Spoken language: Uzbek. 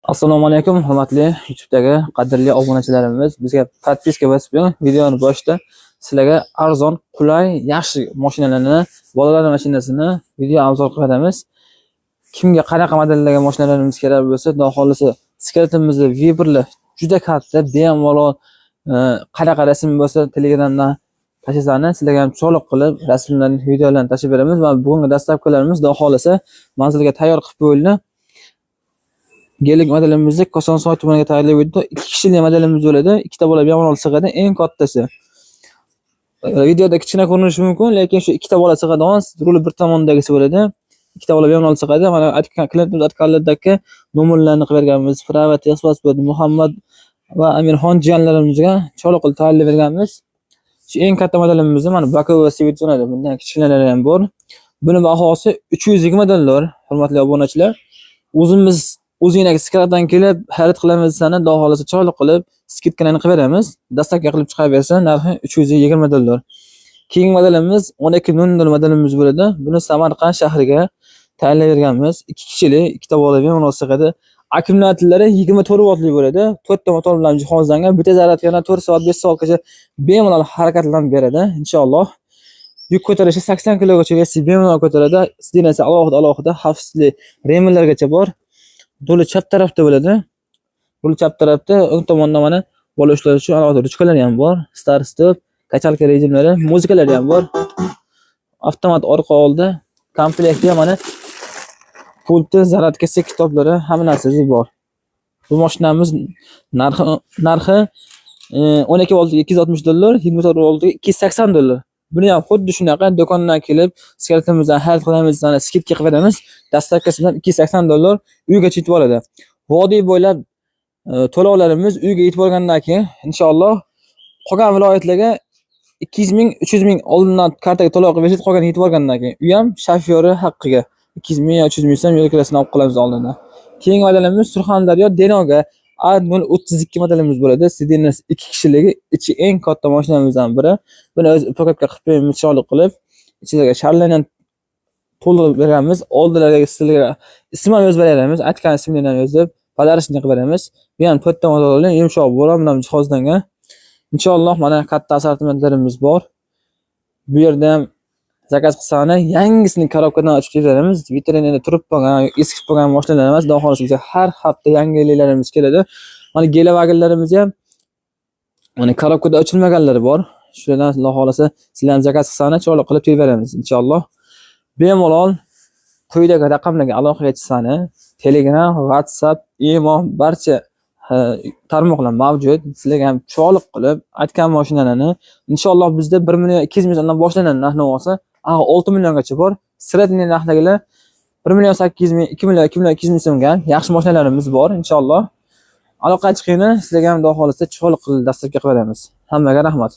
Assalomu alaykum, hurmatli YouTube'dagi qadrli obunachilarimiz. Bizga podpiska bosib, videoni boshida sizlarga arzon, qulay, yaxshi mashinalarni, bolalar mashinasini video obzor qilamiz. Kimga qanaqa modellarga mashinalarimiz kerak bo'lsa, xudo xolisa skeletimizda vibrli juda katta, bemalol qanaqa rasm bo'lsa Telegramdan tashlasani, sizlarga ham cho'liq qilib rasmlarni, videolarni tashib beramiz va bugungi dastlabkilarimiz xudo xolisa manzilga tayyor qilib qo'yildi. Gelik modelimizni Kosonsoy tumaniga tayyorlab qo'ydik. 2 kishilik modelimiz bo'ladi. Ikkita bola bemalol sig'adi, eng kattasi. Videoda kichkina ko'rinishi mumkin, lekin shu ikkita bola sig'adigan ruli bir tomondagisi bo'ladi. Ikkita bola bemalol sig'adi. Mana klientimiz atkallardagi nomerlarni qilib berganmiz. Prava Texpasport Muhammad va Amirxon jiyanlarimizga cho'liq qilib tayyorlab berganmiz. Shu eng katta modelimiz mana Bakovo Civic jo'nadi. Bundan kichkinalari ham bor. Buni bahosi 320 dollar, hurmatli obunachilar. O'zingizga skratdan kelib xarid qilamiz desani, xudo xolisa cho'liq qilib skidkalarni qilib beramiz. Dastlabki qilib chiqaversa, narxi 320 dollar. Keyingi modelimiz 1200 modelimiz bo'ladi. Buni Samarqand shahriga tayyorlab berganmiz. 2 kishilik, ikkita bola bemalol sig'adi. Akkumulyatorlari 24 voltli bo'ladi. 4 ta motor bilan jihozlangan. Bitta zaryadkani 4 soat, 5 soatgacha bemalol harakatlanib beradi, inshaalloh. Yuk ko'tarishi 80 kilogacha bemalol ko'taradi. Sidinasi alohida xavfsizlik remellargacha bor. Ruli chap tarafda bo'ladi. Ruli chap tarafda o'ng tomonda mana bola ushlash uchun alohida ruchkalari ham bor. Start stop, kachalka rejimlari, muzikalari ham bor. Avtomat orqa oldi. Komplektda mana pulti, zaryadkasi, kitoblari, hamma narsasi bor. Bu mashinamiz narxi 12 voltga 260 dollar, 24 voltga 280 dollar. Buni ham xuddi shunaqa do'kondan kelib, skeletimizdan xarid qilamiz, ana skidka qilib beramiz. Dastlabkisidan 280 dollar uygacha yetib oladi. Vodiy bo'ylab to'lovlarimiz uyga yetib olgandan keyin inshaalloh qolgan viloyatlarga 200 ming, 300 ming oldindan kartaga to'lov qilib bersangiz, qolgan yetib olgandan keyin u ham shofyori haqqiga 200 ming yo 300 ming so'm yo'l kirasini olib qolamiz oldindan. Keyingi modelimiz Surxondaryo Denoga A032 modelimiz bo'ladi. Sidinasi 2 kishiligi, ichi eng katta mashinamizdan biri. Buni o'z paketga qilib beramiz, cho'liq qilib. Ichiga sharlarni to'ldirib beramiz. Oldilariga sizlarga ism ham yozib beramiz. Aytgan ismini ham yozib, podarishni qilib beramiz. Bu ham 4 ta motorli, yumshoq bo'lar bilan jihozlangan. Inshaalloh mana katta assortimentlarimiz bor. Bu yerda ham zakaz qilsani yangisini korobkadan ochib beramiz. Vitrinada turib qolgan, eski qolgan mashinalar emas, xudo xolisa bizga har hafta yangiliklarimiz keladi. Mana gelavagellarimiz ham mana korobkada ochilmaganlari bor. Shulardan xudo xolisa sizlarni zakaz qilsani cho'liq qilib beramiz inshaalloh. Bemalol quyidagi raqamlarga aloqa qilsani, Telegram, WhatsApp, imo barcha tarmoqlar mavjud. Sizlarga ham cho'liq qilib aytgan mashinalarni inshaalloh bizda 1 million 200 ming so'mdan boshlanadi narx-navosi. 6 milliongacha bor. Sredniy narxdagilar 1 million 800 ming, 2 million 200 ming so'mga yaxshi mashinalarimiz bor inshaalloh. Aloqa chiqinglar, sizlarga ham xudo xolisa cho'liq qilib dasturga qilib beramiz. Hammaga rahmat.